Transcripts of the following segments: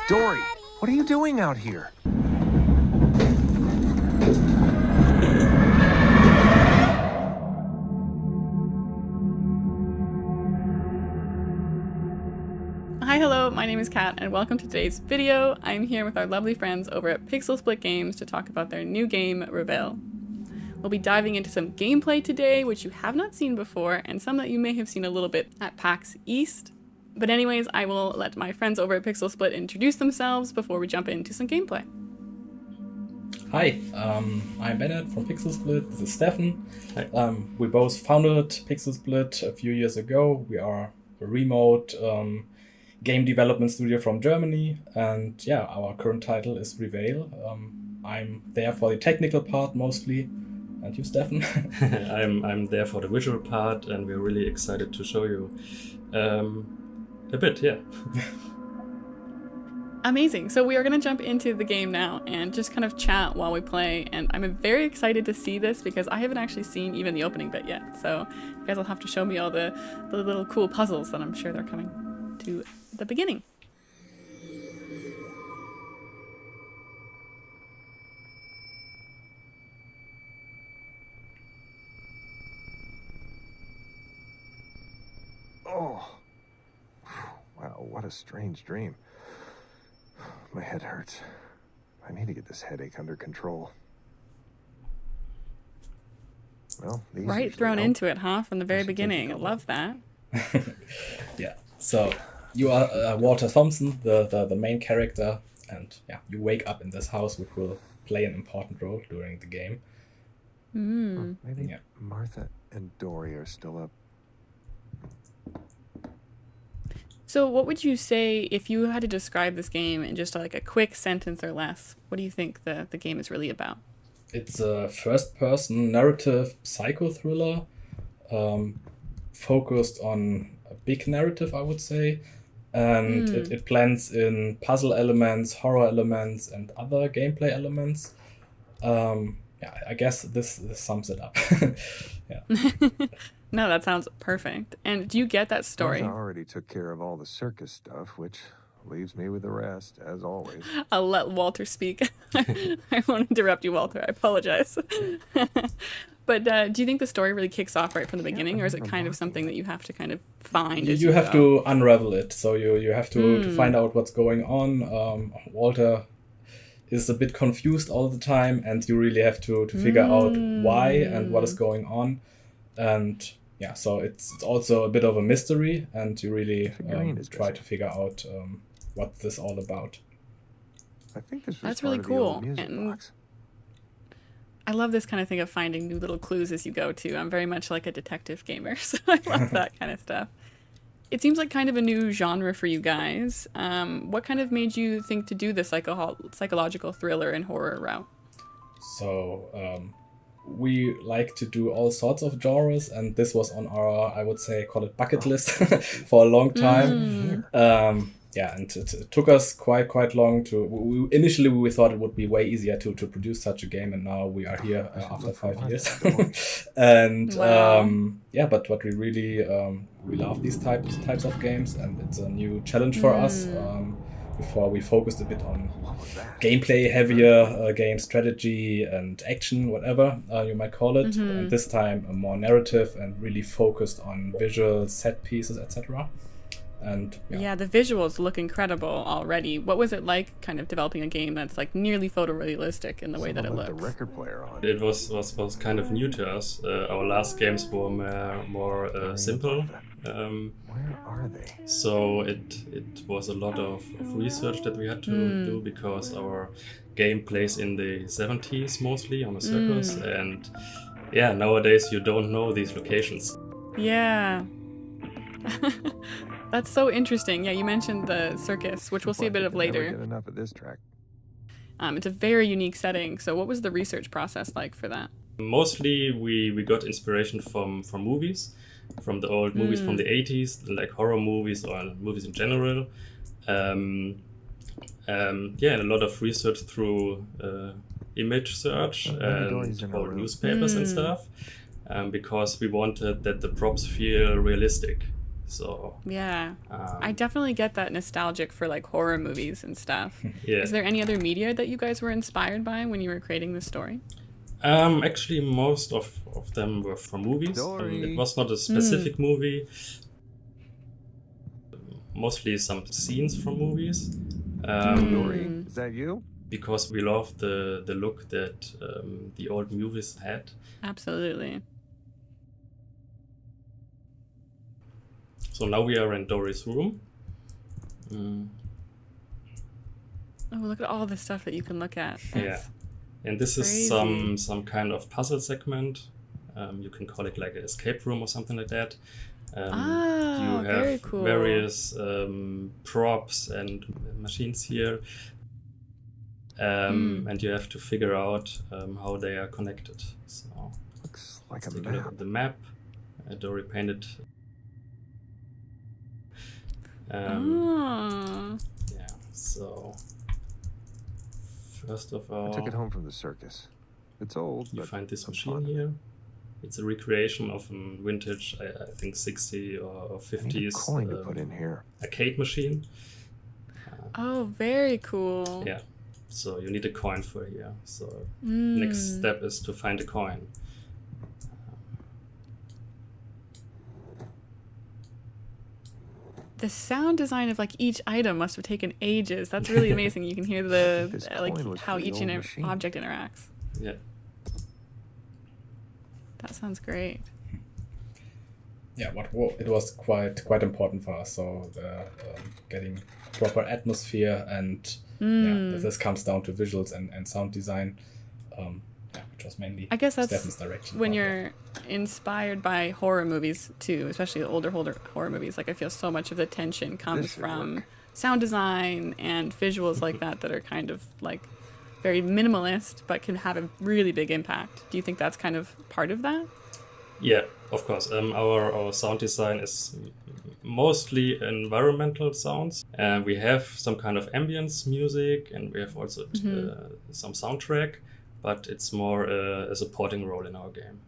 Dory, what are you doing out here? Hi, hello, my name is Kat, and welcome to today's video. I'm here with our lovely friends over at Pixel Split Games to talk about their new game, REVEIL. We'll be diving into some gameplay today, which you have not seen before, and some that you may have seen a little bit at PAX East. But anyways, I will let my friends over at Pixel Split introduce themselves before we jump into some gameplay. Hi, I'm Bennett from Pixel Split. This is Stefan. We both founded Pixel Split a few years ago. We are a remote game development studio from Germany, and yeah, our current title is REVEIL. I'm there for the technical part mostly, and you, Stefan? I'm there for the visual part, and we're really excited to show you a bit, yeah. Amazing. So we are going to jump into the game now and just kind of chat while we play. And I'm very excited to see this because I haven't actually seen even the opening bit yet. So you guys will have to show me all the little cool puzzles that I'm sure they're coming to the beginning. Oh, wow, what a strange dream. My head hurts. I need to get this headache under control. Well, these Right, usually thrown help. into it, huh? From the very should take beginning. it I over. love that. Yeah, so you are Walter Thompson, the main character, and yeah, you wake up in this house, which will play an important role during the game. Maybe Yeah. Martha and Dory are still up. So what would you say if you had to describe this game in just like a quick sentence or less? What do you think the game is really about? It's a first-person narrative psycho thriller, focused on a big narrative, I would say, and it blends in puzzle elements, horror elements, and other gameplay elements. Yeah, I guess this sums it up. Yeah. No, that sounds perfect. And do you get that story? Martha already took care of all the circus stuff, which leaves me with the rest, as always. I'll let Walter speak. I won't interrupt you, Walter. I apologize. But do you think the story really kicks off right from the beginning, or is it kind of something that you have to kind of find as You have go? to unravel it, so you have to find out what's going on. Walter is a bit confused all the time, and you really have to figure out why and what is going on. And yeah, so it's also a bit of a mystery, and you really Figurine is try missing. to figure out what this is all about. I think this was That's part really of the old cool, music and- box. I love this kind of thing of finding new little clues as you go, too. I'm very much like a detective gamer, so I love that kind of stuff. It seems like kind of a new genre for you guys. What kind of made you think to do the psychological thriller and horror route? So we like to do all sorts of genres, and this was on our, I would say, call it bucket list for a long time. Yeah, and it took us quite long to. Initially, we thought it would be way easier to produce such a game, and now we are here after 5 years. And Wow. yeah, but what we really we love these types of games, and it's a new challenge for us. Before we focused a bit on gameplay heavier game strategy and action, whatever you might call it, and this time a more narrative and really focused on visual set pieces, etc. And Yeah, the visuals look incredible already. What was it like kind of developing a game that's like nearly photorealistic in the way that it Someone left looks? the record player on. It was kind of new to us. Our last games were more simple. Where are they? So it was a lot of research that we had to do because our game plays in the 70s mostly on a circus, and yeah, nowadays you don't know these locations. Yeah. That's so interesting. Yeah, you mentioned the circus, which we'll see a bit of Never later. get enough of this track. It's a very unique setting. So what was the research process like for that? Mostly we got inspiration from movies, from the old movies from the 80s, like horror movies or movies in general. Yeah, and a lot of research through image search Dory's and in her old room. newspapers and stuff, because we wanted that the props feel realistic. So Yeah. I definitely get that nostalgic for like horror movies and stuff. yeah. Is there any other media that you guys were inspired by when you were creating this story? Actually, most of them were from movies. Dory. It was not a specific movie. Mostly some scenes from movies. Dory, is that you? Because we love the look that the old movies had. Absolutely. So now we are in Dory's room. Oh, look at all the stuff that you can look at. That's And this is crazy. some kind of puzzle segment. You can call it like an escape room or something like that. You very have cool. various props and machines here. And you have to figure out how they are connected. So Looks like let's a take a look map. at the map. Dory painted. Oh. Yeah, so first of all, I took it home from the circus. It's old, you but find this some machine fun. here. It's a recreation of a vintage, I think 60 or I need a 50s coin to put in here. arcade machine. Oh, very cool. Yeah, so you need a coin for here. So Mm. next step is to find a coin. The sound design of like each item must have taken ages. That's really amazing. You can hear the This like coin was how for the each old machine. object interacts. Yeah, That sounds great. Yeah, it was quite important for us. So getting proper atmosphere and this comes down to visuals and sound design. Which was mainly I guess that's Stefan's direction. when but, you're inspired by horror movies too, especially the older horror movies. Like I feel so much of the tension comes This should from work. sound design and visuals like that are kind of like very minimalist but can have a really big impact. Do you think that's kind of part of that? yeah, of course. Our sound design is mostly environmental sounds, and we have some kind of ambience music, and we have also some soundtrack, but it's more a supporting role in our game.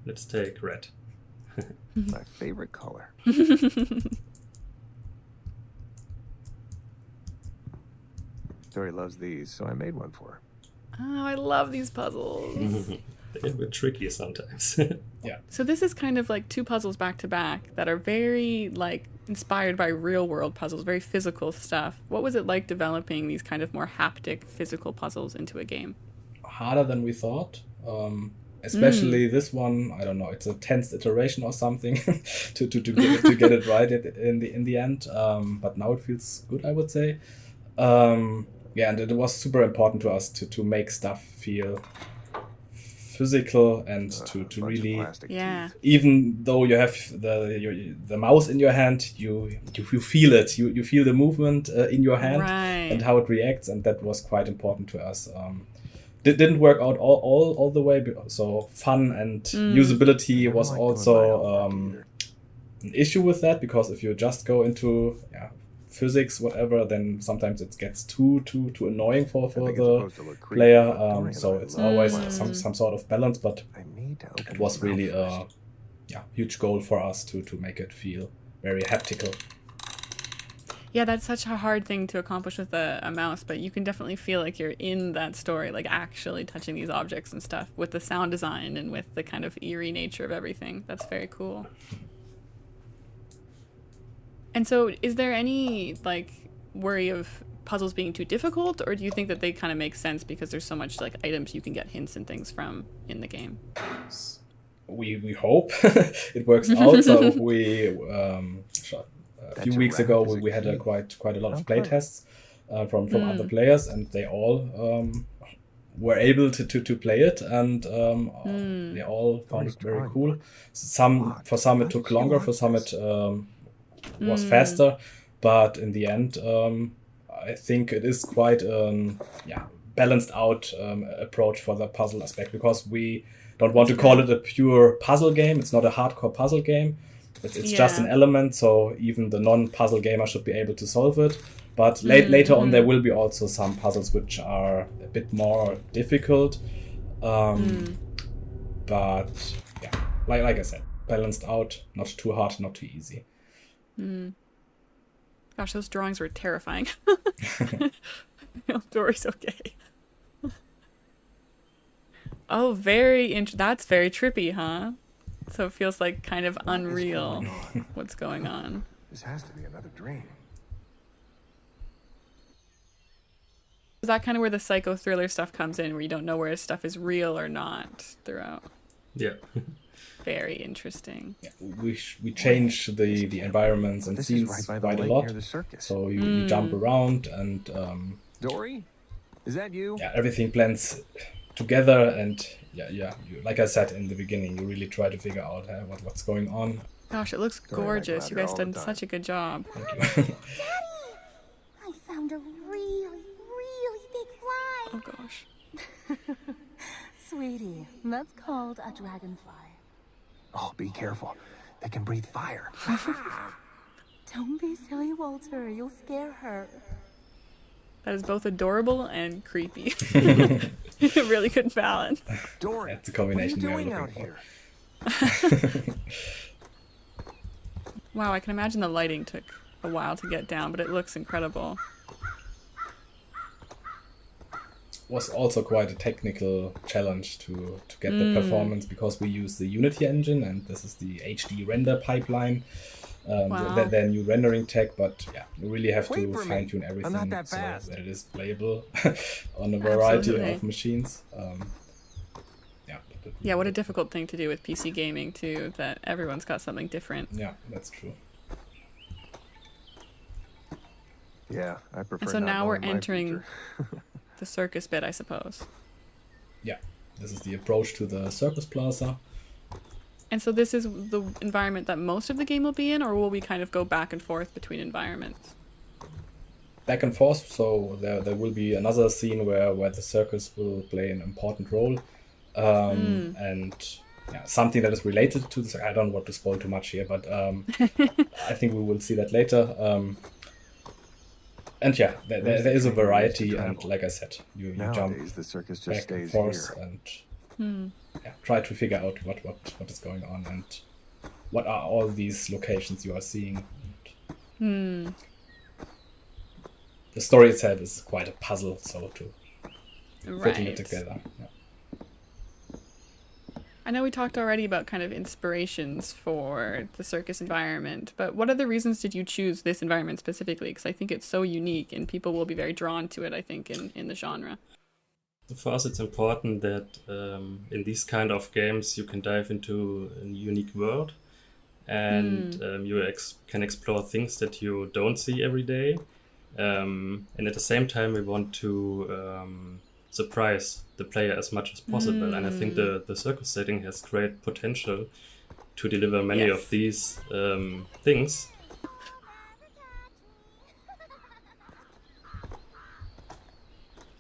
Let's take red. My favorite color. Dory loves these, so I made one for her. Oh, I love these puzzles. They were tricky sometimes. So this is kind of like two puzzles back to back that are very like inspired by real world puzzles, very physical stuff. What was it like developing these kind of more haptic physical puzzles into a game? harder than we thought. Especially this one, I don't know, it's a 10th iteration or something to get it right in the end. But now it feels good, I would say. Yeah, and it was super important to us to make stuff feel physical and to really, Yeah. even though you have the mouse in your hand, you feel it. You feel the movement in your hand Right. and how it reacts, and that was quite important to us. Didn't work out all the way, so fun and usability was also an issue with that, because if you just go into physics, whatever, then sometimes it gets too annoying for the player. So it's always some sort of balance, but it was really a huge goal for us to make it feel very haptical. Yeah, that's such a hard thing to accomplish with a mouse, but you can definitely feel like you're in that story, like actually touching these objects and stuff with the sound design and with the kind of eerie nature of everything. That's very cool. And so is there any like worry of puzzles being too difficult, or do you think that they kind of make sense because there's so much like items you can get hints and things from in the game? We hope it works out. So we a few weeks ago we had quite a lot of play tests from other players, and they all were able to play it, and they all found it very cool. For some it took longer, for some it was faster, but in the end I think it is quite balanced out approach for the puzzle aspect, because we don't want to call it a pure puzzle game. It's not a hardcore puzzle game. It's just an element, so even the non-puzzle gamer should be able to solve it. But later on, there will be also some puzzles which are a bit more difficult. But yeah, like I said, balanced out, not too hard, not too easy. Gosh, those drawings were terrifying. Dory's okay. Oh, that's very trippy, huh? So it feels like kind of unreal what's going on. This has to be another dream. Is that kind of where the psycho thriller stuff comes in, where you don't know where stuff is real or not throughout? Yeah. Very interesting. Yeah, we change the environments and This scenes is right by the quite a lake lot. near the circus. So you jump around and Dory, is that you? yeah, everything blends together. And you, like I said in the beginning, you really try to figure out what's going on. Gosh, it looks Sorry, I go gorgeous. out You there guys all the done time. such a good job. Thank you. I found a really, really big fly. Oh gosh. Sweetie, that's called a dragonfly. Oh, be careful. They can breathe fire. Don't be silly, Walter. You'll scare her. That is both adorable and creepy. Really good balance. Dory, That's a combination what are we you are doing looking out for. here? Wow, I can imagine the lighting took a while to get down, but it looks incredible. Was also quite a technical challenge to get the performance, because we use the Unity engine, and this is the HD render pipeline. Wow. Their new rendering tech, but yeah, you really have Wait to for me. fine tune I'm everything not that so fast. that it is playable on a variety Absolutely. of machines. Yeah. Yeah, what a difficult thing to do with PC gaming too, that everyone's got something different. Yeah, that's true. Yeah, I prefer. And so not now we're knowing my entering future. the circus bit, I suppose. Yeah, this is the approach to the circus plaza. And so this is the environment that most of the game will be in, or will we kind of go back and forth between environments? Back and forth, so there will be another scene where the circus will play an important role. And yeah, something that is related to this. I don't want to spoil too much here, but I think we will see that later. And yeah, there is a variety, and like I said, you jump Nowadays, the circus just back and stays forth here. and yeah, try to figure out what is going on and what are all these locations you are seeing. The story itself is quite a puzzle, so to putting it together. Yeah. I know we talked already about kind of inspirations for the circus environment, but what other reasons did you choose this environment specifically? Because I think it's so unique and people will be very drawn to it, I think, in the genre. For us, it's important that in these kind of games you can dive into a unique world, and you can explore things that you don't see every day. And at the same time, we want to surprise the player as much as possible. And I think the circus setting has great potential to deliver many of these things.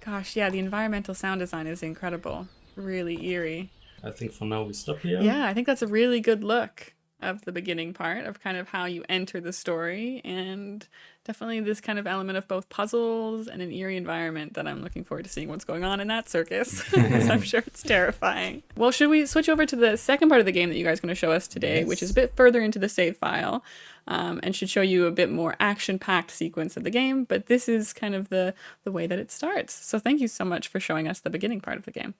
Gosh, yeah, the environmental sound design is incredible. Really eerie. I think for now we stop here. Yeah, I think that's a really good look of the beginning part of kind of how you enter the story, and definitely this kind of element of both puzzles and an eerie environment that I'm looking forward to seeing what's going on in that circus, because I'm sure it's terrifying. Well, should we switch over to the second part of the game that you guys are going to show us today, which is a bit further into the save file, and should show you a bit more action-packed sequence of the game, but this is kind of the way that it starts. So thank you so much for showing us the beginning part of the game.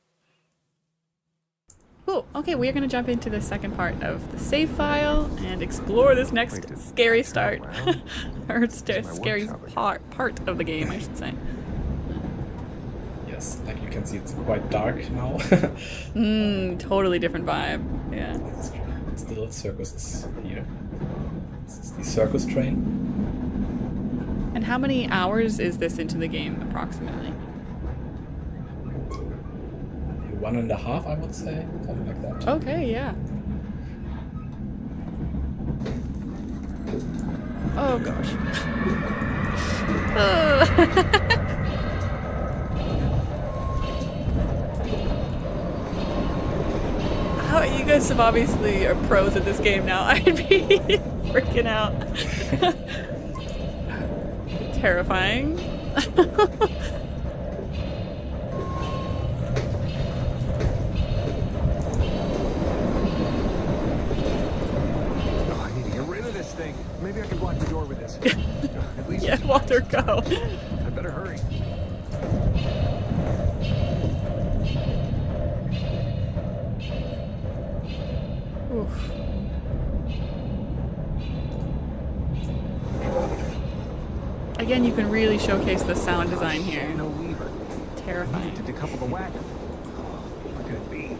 Cool. Okay, we are going to jump into the second part of the save file and explore this next scary start. Or scary part of the game, I should say. Yes, like you can see, it's quite dark now. Totally different vibe. Yeah. It's still circus is here. This is the circus train. And how many hours is this into the game, approximately? 1.5, I would say, something like that. Okay, yeah. Oh gosh. Oh, you guys have obviously are pros at this game now. I'd be freaking out. Terrifying. Oh, I need to get rid of this thing. Maybe I could watch this. At least Yeah, Walter, go. I better hurry. Oof. Again, you can really showcase the sound design here. No lever. Terrifying. To decouple the wagon. What could it be?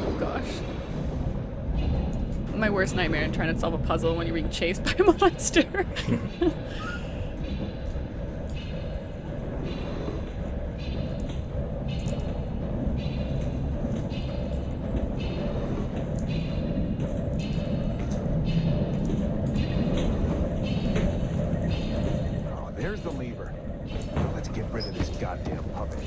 Oh gosh. My worst nightmare in trying to solve a puzzle when you're being chased by a monster. Oh, there's the lever. Let's get rid of this goddamn puppet.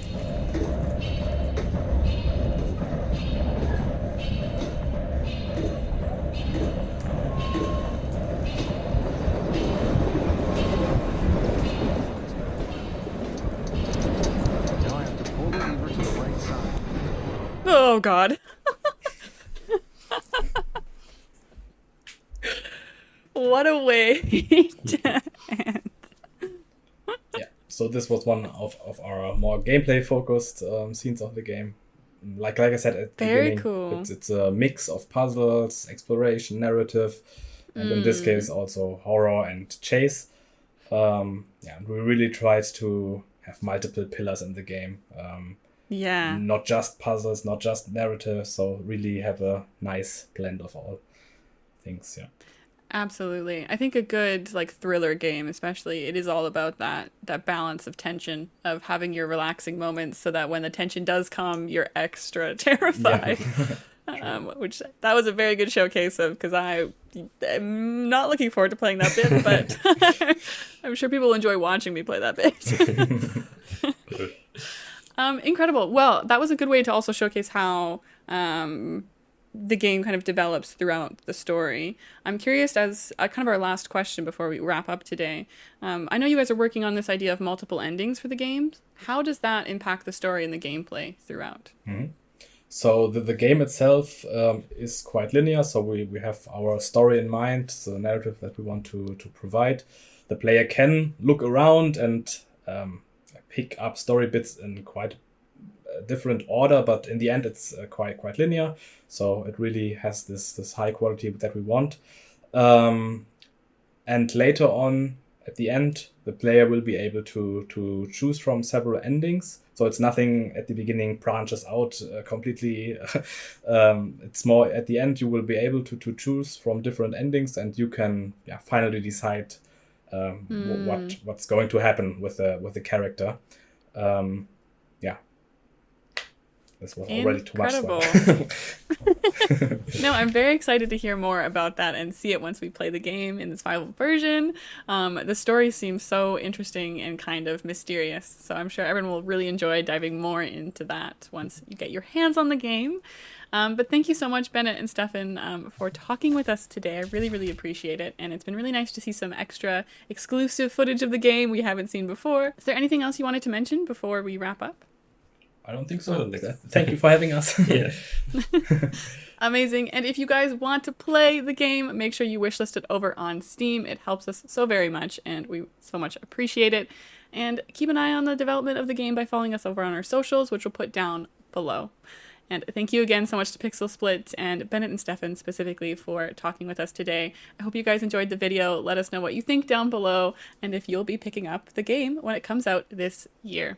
Now I have to pull the lever to the right side. Oh god. What a way to end. Yeah, so this was one of our more gameplay focused scenes of the game. Like I said at the Very beginning, cool. it's a mix of puzzles, exploration, narrative, and in this case also horror and chase. Yeah, and we really tried to have multiple pillars in the game. Yeah. Not just puzzles, not just narrative, so really have a nice blend of all things, yeah. Absolutely. I think a good like thriller game, especially, it is all about that balance of tension, of having your relaxing moments so that when the tension does come, you're extra terrified. Which that was a very good showcase of, because I am not looking forward to playing that bit, but I'm sure people will enjoy watching me play that bit. Incredible. Well, that was a good way to also showcase how the game kind of develops throughout the story. I'm curious, as kind of our last question before we wrap up today. I know you guys are working on this idea of multiple endings for the games. How does that impact the story and the gameplay throughout? Mm-hmm. So the game itself is quite linear. So we have our story in mind, the narrative that we want to provide. The player can look around and pick up story bits in quite a different order, but in the end it's quite linear. So it really has this high quality that we want. And later on, at the end, the player will be able to choose from several endings. So it's nothing at the beginning branches out completely. It's more at the end you will be able to choose from different endings, and you can finally decide what's going to happen with the character. This was already too much. No, I'm very excited to hear more about that and see it once we play the game in this final version. The story seems so interesting and kind of mysterious, so I'm sure everyone will really enjoy diving more into that once you get your hands on the game. But thank you so much, Bennett and Stefan, for talking with us today. I really, really appreciate it, and it's been really nice to see some extra exclusive footage of the game we haven't seen before. Is there anything else you wanted to mention before we wrap up? I don't think so. Thank you for having us. Yeah. Amazing. And if you guys want to play the game, make sure you wishlist it over on Steam. It helps us so very much, and we so much appreciate it. And keep an eye on the development of the game by following us over on our socials, which we'll put down below. And thank you again so much to Pixel Split and Bennett and Stefan specifically for talking with us today. I hope you guys enjoyed the video. Let us know what you think down below, and if you'll be picking up the game when it comes out this year.